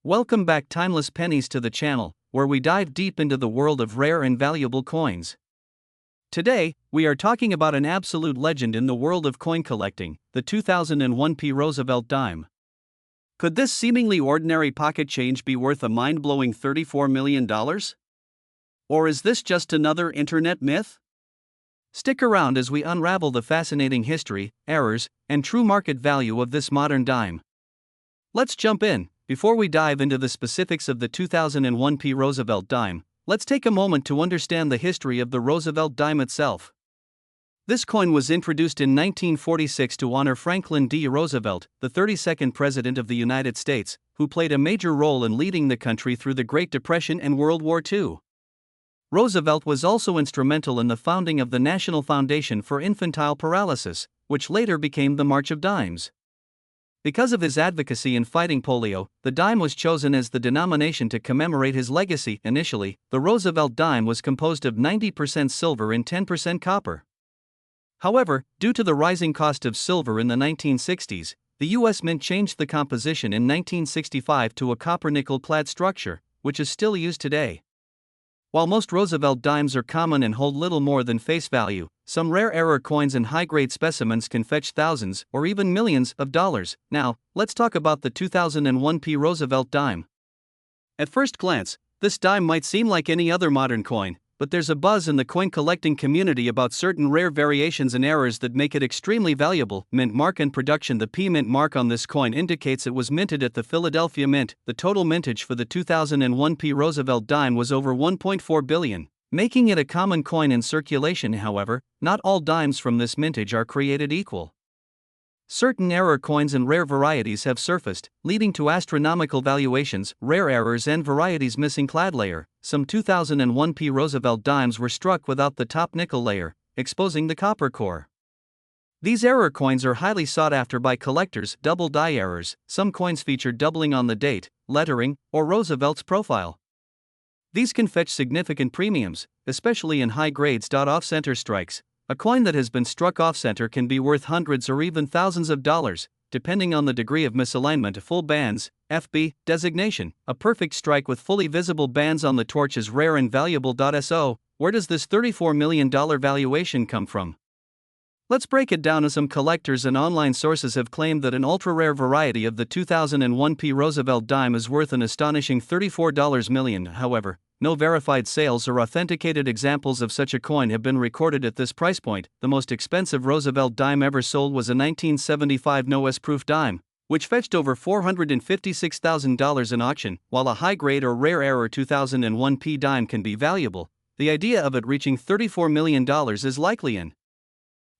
Welcome back, timeless pennies, to the channel, where we dive deep into the world of rare and valuable coins. Today, we are talking about an absolute legend in the world of coin collecting, the 2001 P. Roosevelt dime. Could this seemingly ordinary pocket change be worth a mind-blowing $34 million? Or is this just another internet myth? Stick around as we unravel the fascinating history, errors, and true market value of this modern dime. Let's jump in. Before we dive into the specifics of the 2001 P. Roosevelt dime, let's take a moment to understand the history of the Roosevelt dime itself. This coin was introduced in 1946 to honor Franklin D. Roosevelt, the 32nd President of the United States, who played a major role in leading the country through the Great Depression and World War II. Roosevelt was also instrumental in the founding of the National Foundation for Infantile Paralysis, which later became the March of Dimes. Because of his advocacy in fighting polio, the dime was chosen as the denomination to commemorate his legacy. Initially, the Roosevelt dime was composed of 90% silver and 10% copper. However, due to the rising cost of silver in the 1960s, the U.S. Mint changed the composition in 1965 to a copper-nickel clad structure, which is still used today. While most Roosevelt dimes are common and hold little more than face value, some rare error coins and high-grade specimens can fetch thousands or even millions of dollars. Now, let's talk about the 2001 P. Roosevelt dime. At first glance, this dime might seem like any other modern coin, but there's a buzz in the coin collecting community about certain rare variations and errors that make it extremely valuable. Mint mark and production. The P Mint mark on this coin indicates it was minted at the Philadelphia Mint. The total mintage for the 2001 P. Roosevelt dime was over 1.4 billion, making it a common coin in circulation. However, not all dimes from this mintage are created equal. Certain error coins and rare varieties have surfaced, leading to astronomical valuations. Rare errors and varieties missing clad layer. Some 2001 P. Roosevelt dimes were struck without the top nickel layer, exposing the copper core. These error coins are highly sought after by collectors. Double die errors. Some coins feature doubling on the date, lettering, or Roosevelt's profile. These can fetch significant premiums, especially in high grades. Off-center strikes. A coin that has been struck off-center can be worth hundreds or even thousands of dollars, depending on the degree of misalignment. Full bands, FB, designation. A perfect strike with fully visible bands on the torch is rare and valuable. So, where does this $34 million valuation come from? Let's break it down. As some collectors and online sources have claimed that an ultra-rare variety of the 2001 P. Roosevelt dime is worth an astonishing $34 million. However, no verified sales or authenticated examples of such a coin have been recorded at this price point. The most expensive Roosevelt dime ever sold was a 1975 no-S-proof dime, which fetched over $456,000 in auction. While a high-grade or rare error 2001 P dime can be valuable, the idea of it reaching $34 million is likely an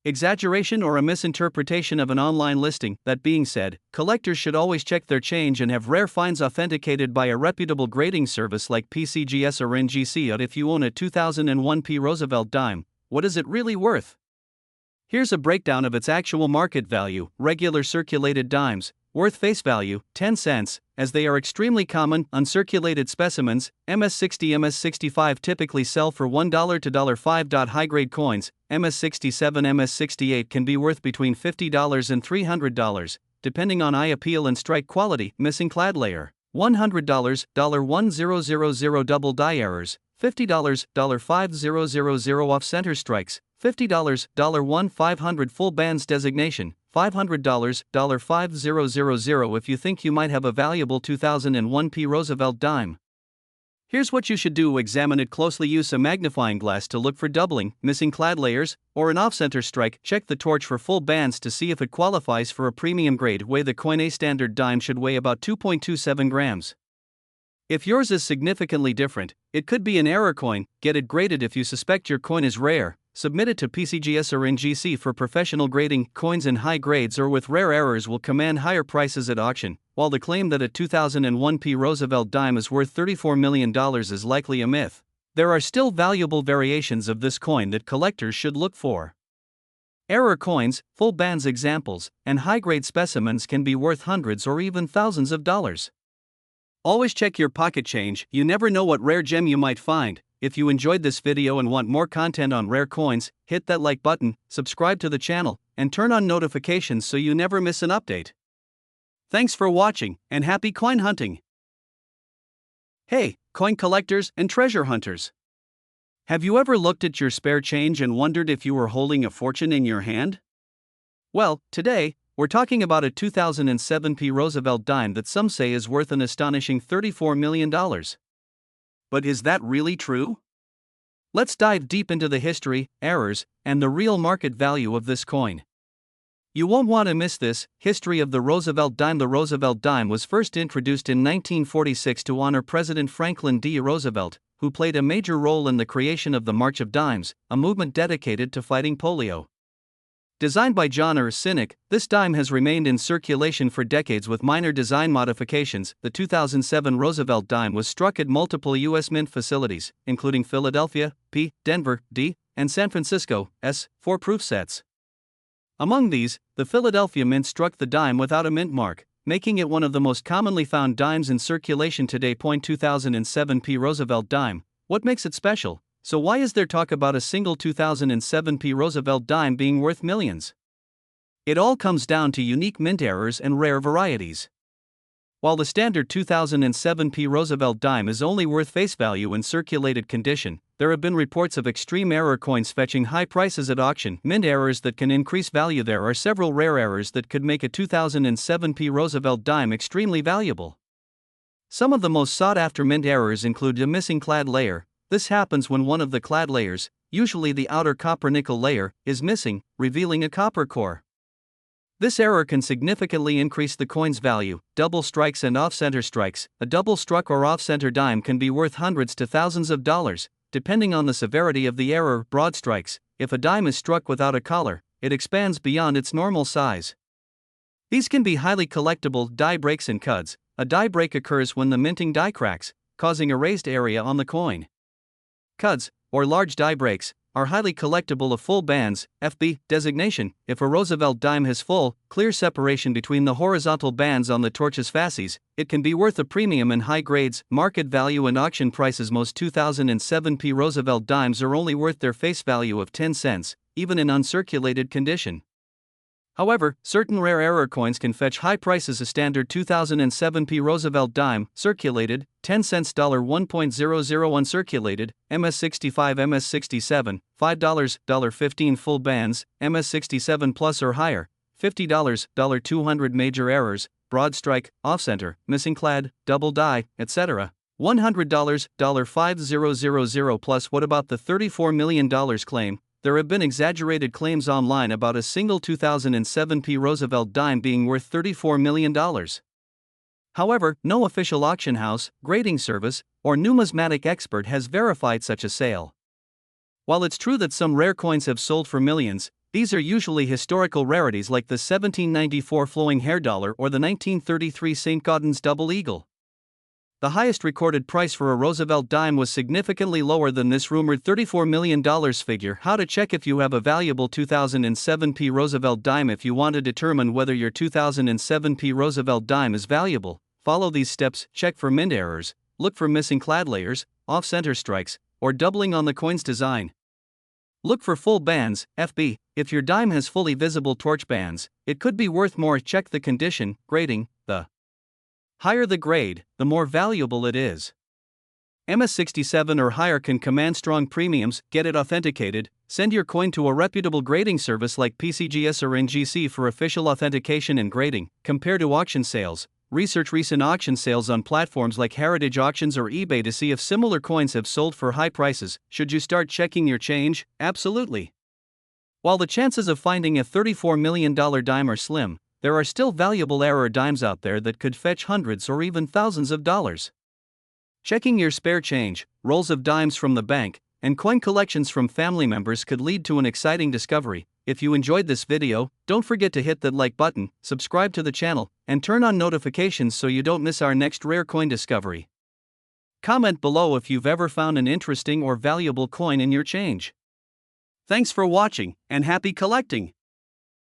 exaggeration or a misinterpretation of an online listing. That being said, collectors should always check their change and have rare finds authenticated by a reputable grading service like PCGS or NGC. If you own a 2001 P. Roosevelt dime, what is it really worth? Here's a breakdown of its actual market value. Regular circulated dimes, worth face value, 10 cents, as they are extremely common. Uncirculated specimens, MS60, MS65 typically sell for $1 to $5. High-grade coins, MS67, MS68 can be worth between $50 and $300, depending on eye appeal and strike quality. Missing clad layer, $100, $1000. Double die errors, $50, $5000. Off-center strikes, $50, $1,500. Full bands designation, $500, $5,000. If you think you might have a valuable 2001 P. Roosevelt dime, here's what you should do. Examine it closely. Use a magnifying glass to look for doubling, missing clad layers, or an off-center strike. Check the torch for full bands to see if it qualifies for a premium grade. Weigh the coin. A standard dime should weigh about 2.27 grams. If yours is significantly different, it could be an error coin. Get it graded. If you suspect your coin is rare, submit it to PCGS or NGC for professional grading. Coins in high grades or with rare errors will command higher prices at auction, while the claim that a 2001 P. Roosevelt dime is worth $34 million is likely a myth. There are still valuable variations of this coin that collectors should look for. Error coins, full bands examples, and high-grade specimens can be worth hundreds or even thousands of dollars. Always check your pocket change. You never know what rare gem you might find. If you enjoyed this video and want more content on rare coins, hit that like button, subscribe to the channel, and turn on notifications so you never miss an update. Thanks for watching, and happy coin hunting! Hey, coin collectors and treasure hunters! Have you ever looked at your spare change and wondered if you were holding a fortune in your hand? Well, today, we're talking about a 2007 P. Roosevelt dime that some say is worth an astonishing $34 million. But is that really true? Let's dive deep into the history, errors, and the real market value of this coin. You won't want to miss this history of the Roosevelt dime. The Roosevelt dime was first introduced in 1946 to honor President Franklin D. Roosevelt, who played a major role in the creation of the March of Dimes, a movement dedicated to fighting polio. Designed by John Cynic, this dime has remained in circulation for decades with minor design modifications. The 2007 Roosevelt dime was struck at multiple U.S. Mint facilities, including Philadelphia, P., Denver, D., and San Francisco, S., for proof sets. Among these, the Philadelphia Mint struck the dime without a mint mark, making it one of the most commonly found dimes in circulation today. 2007 P. Roosevelt dime. What makes it special? So why is there talk about a single 2007 P. Roosevelt dime being worth millions? It all comes down to unique mint errors and rare varieties. While the standard 2007 P. Roosevelt dime is only worth face value in circulated condition, there have been reports of extreme error coins fetching high prices at auction. Mint errors that can increase value. There are several rare errors that could make a 2007 P. Roosevelt dime extremely valuable. Some of the most sought-after mint errors include a missing clad layer. This happens when one of the clad layers, usually the outer copper-nickel layer, is missing, revealing a copper core. This error can significantly increase the coin's value. Double strikes and off-center strikes. A double-struck or off-center dime can be worth hundreds to thousands of dollars, depending on the severity of the error. Broad strikes. If a dime is struck without a collar, it expands beyond its normal size. These can be highly collectible. Die breaks and cuds. A die break occurs when the minting die cracks, causing a raised area on the coin. Cuds, or large die breaks, are highly collectible. A full bands, FB, designation. If a Roosevelt dime has full, clear separation between the horizontal bands on the torch's fasces, it can be worth a premium in high grades. Market value and auction prices. Most 2007 P. Roosevelt dimes are only worth their face value of 10 cents, even in uncirculated condition. However, certain rare error coins can fetch high prices. A standard 2007 P. Roosevelt dime, circulated, 10 cents. $1.00 uncirculated, MS65 MS67, $5 $15 full bands, MS67 plus or higher, $50 200 major errors, broad strike, off-center, missing clad, double die, etc. $100 $5000 plus. What about the $34 million claim? There have been exaggerated claims online about a single 2007 P. Roosevelt dime being worth $34 million. However, no official auction house, grading service, or numismatic expert has verified such a sale. While it's true that some rare coins have sold for millions, these are usually historical rarities like the 1794 flowing hair dollar or the 1933 St. Gaudens double eagle. The highest recorded price for a Roosevelt dime was significantly lower than this rumored $34 million figure. How to check if you have a valuable 2007 P. Roosevelt dime. If you want to determine whether your 2007 P. Roosevelt dime is valuable, follow these steps. Check for mint errors, look for missing clad layers, off-center strikes, or doubling on the coin's design. Look for full bands, FB. If your dime has fully visible torch bands, it could be worth more. Check the condition, grading. The higher the grade, the more valuable it is. MS67 or higher can command strong premiums. Get it authenticated. Send your coin to a reputable grading service like PCGS or NGC for official authentication and grading. Compare to auction sales. Research recent auction sales on platforms like Heritage Auctions or eBay to see if similar coins have sold for high prices. Should you start checking your change? Absolutely. While the chances of finding a $34 million dime are slim, there are still valuable error dimes out there that could fetch hundreds or even thousands of dollars. Checking your spare change, rolls of dimes from the bank, and coin collections from family members could lead to an exciting discovery. If you enjoyed this video, don't forget to hit that like button, subscribe to the channel, and turn on notifications so you don't miss our next rare coin discovery. Comment below if you've ever found an interesting or valuable coin in your change. Thanks for watching, and happy collecting!